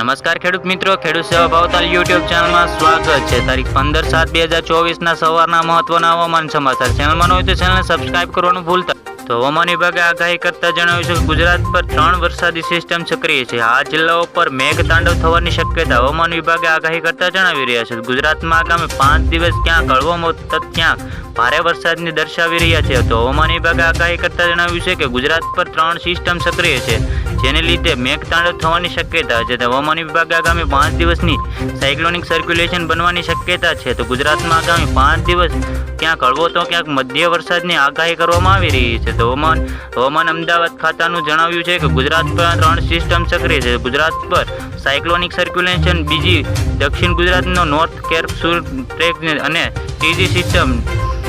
નમસ્કાર ખેડૂત મિત્રો, ખેડૂત સેવા ભાવતાલ યુટ્યુબ ચેનલમાં સ્વાગત છે। તારીખ 15/7/2024ના સવારના મહત્વના હવામાન સમાચાર ચેનલમાં હોય તો ચેનલને સબસ્ક્રાઇબ કરવાનું ભૂલતા। તો હવામાન વિભાગે આગાહી કરતા જણાવ્યું છે કે ગુજરાત પર 3 વરસાદી સિસ્ટમ સક્રિય છે। આ જિલ્લાઓ પર મેઘ તાંડવ થવાની શક્યતા હવામાન વિભાગે આગાહી કરતા જણાવી રહ્યા છે। ગુજરાતમાં આગામી 5 દિવસ ક્યાંક હળવો તો ક્યાંક ભારે વરસાદની દર્શાવી રહ્યા છે। તો હવામાન વિભાગે આગાહી કરતા જણાવ્યું છે કે ગુજરાત પર 3 સિસ્ટમ સક્રિય છે, જેને લીધે મેઘતાંડવ થવાની શક્યતા છે। હવામાન વિભાગે આગામી 5 દિવસની સાયક્લોનિક સર્ક્યુલેશન બનવાની શક્યતા છે। તો ગુજરાતમાં આગામી 5 દિવસ ક્યાંક હળવો તો ક્યાંક મધ્ય વરસાદની આગાહી કરવામાં આવી રહી છે। તો હવામાન અમદાવાદ ખાતાનું જણાવ્યું છે કે ગુજરાત પર 3 સિસ્ટમ સક્રિય છે। ગુજરાત પર સાયક્લોનિક સર્ક્યુલેશન, બીજી દક્ષિણ ગુજરાતનો નોર્થ કેપ્સુલ ટ્રેક અને ત્રીજી સિસ્ટમ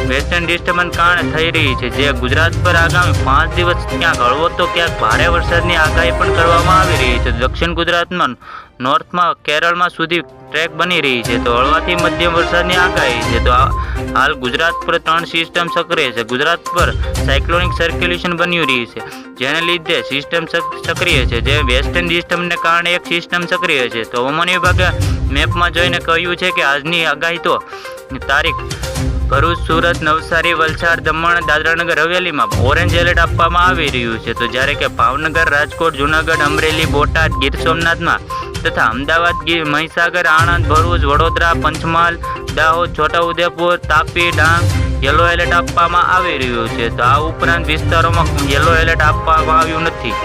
વેસ્ટર્ન ડિસ્ટર્બન્સ કારણે થઈ રહી છે, જે ગુજરાત પર આગામી 5 દિવસ ક્યાંક હળવો તો ક્યાંક ભારે વરસાદની આગાહી પણ કરવામાં આવી રહી છે। દક્ષિણ ગુજરાતમાં નોર્થમાં કેરળમાં સુધી ટ્રેક બની રહી છે, તો હળવાથી મધ્યમ વરસાદની આગાહી છે। તો હાલ ગુજરાત પર 3 સિસ્ટમ સક્રિય છે। ગુજરાત પર સાયક્લોનિક સર્ક્યુલેશન બની રહી છે, જેને લીધે સિસ્ટમ સક્રિય છે, જે વેસ્ટર્ન ડિસ્ટર્બન્સને કારણે એક સિસ્ટમ સક્રિય છે। તો હવામાન વિભાગે મેપમાં જોઈને કહ્યું છે કે આજની આગાહી તો તારીખ ભરૂચ, સુરત, નવસારી, વલસાડ, દમણ, દાદરાનગર હવેલીમાં ઓરેન્જ એલર્ટ આપવામાં આવી રહ્યું છે। તો જ્યારે કે ભાવનગર, રાજકોટ, જૂનાગઢ, અમરેલી, બોટાદ, ગીર સોમનાથમાં તથા અમદાવાદ, મહીસાગર, આણંદ, ભરૂચ, વડોદરા, પંચમહાલ, દાહોદ, છોટાઉદેપુર, તાપી, ડાંગ યલો એલર્ટ આપવામાં આવી રહ્યું છે। તો આ ઉપરાંત વિસ્તારોમાં યલો એલર્ટ આપવામાં આવ્યું નથી,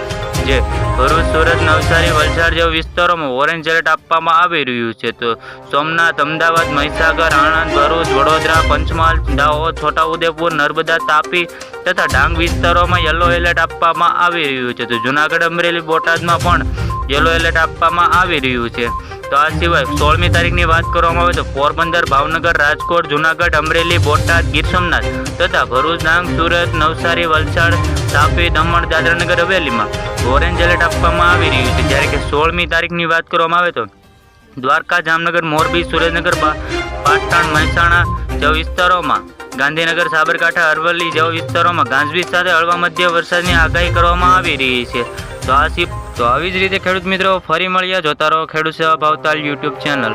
જે ભરૂચ, સુરત, નવસારી, વલસાડ જેવા વિસ્તારોમાં ઓરેન્જ એલર્ટ આપવામાં આવી રહ્યું છે। તો સોમનાથ, અમદાવાદ, મહીસાગર, આણંદ, ભરૂચ, વડોદરા, પંચમહાલ, દાહોદ, છોટાઉદેપુર, નર્મદા, તાપી તથા ડાંગ વિસ્તારોમાં યલો એલર્ટ આપવામાં આવી રહ્યું છે। તો જૂનાગઢ, અમરેલી, બોટાદમાં પણ યલો એલર્ટ આપવામાં આવી રહ્યું છે। તો આ સિવાય 16મી તારીખની વાત કરવામાં આવે તો પોરબંદર, ભાવનગર, રાજકોટ, જૂનાગઢ, અમરેલી, બોટાદ, ગીર સોમનાથ તથા ભરૂચ, ડાંગ, સુરત, નવસારી, વલસાડ, તાપી, દમણ, દાદરાનગર હવેલીમાં ઓરેન્જ એલર્ટ આપવામાં આવી રહ્યું છે। જ્યારે કે 16મી તારીખની વાત કરવામાં આવે તો દ્વારકા, જામનગર, મોરબી, સુરેન્દ્રનગર, પાટણ, મહેસાણા જેવા વિસ્તારોમાં, ગાંધીનગર, સાબરકાંઠા, અરવલ્લી જેવા વિસ્તારોમાં ગાજવીજ સાથે હળવા મધ્ય વરસાદની આગાહી કરવામાં આવી રહી છે। તો આવી જ રીતે ખેડૂત મિત્રો ફરી મળ્યા, જોતા રહો ખેડૂત સેવા ભાવતાલ યુટ્યુબ ચેનલ।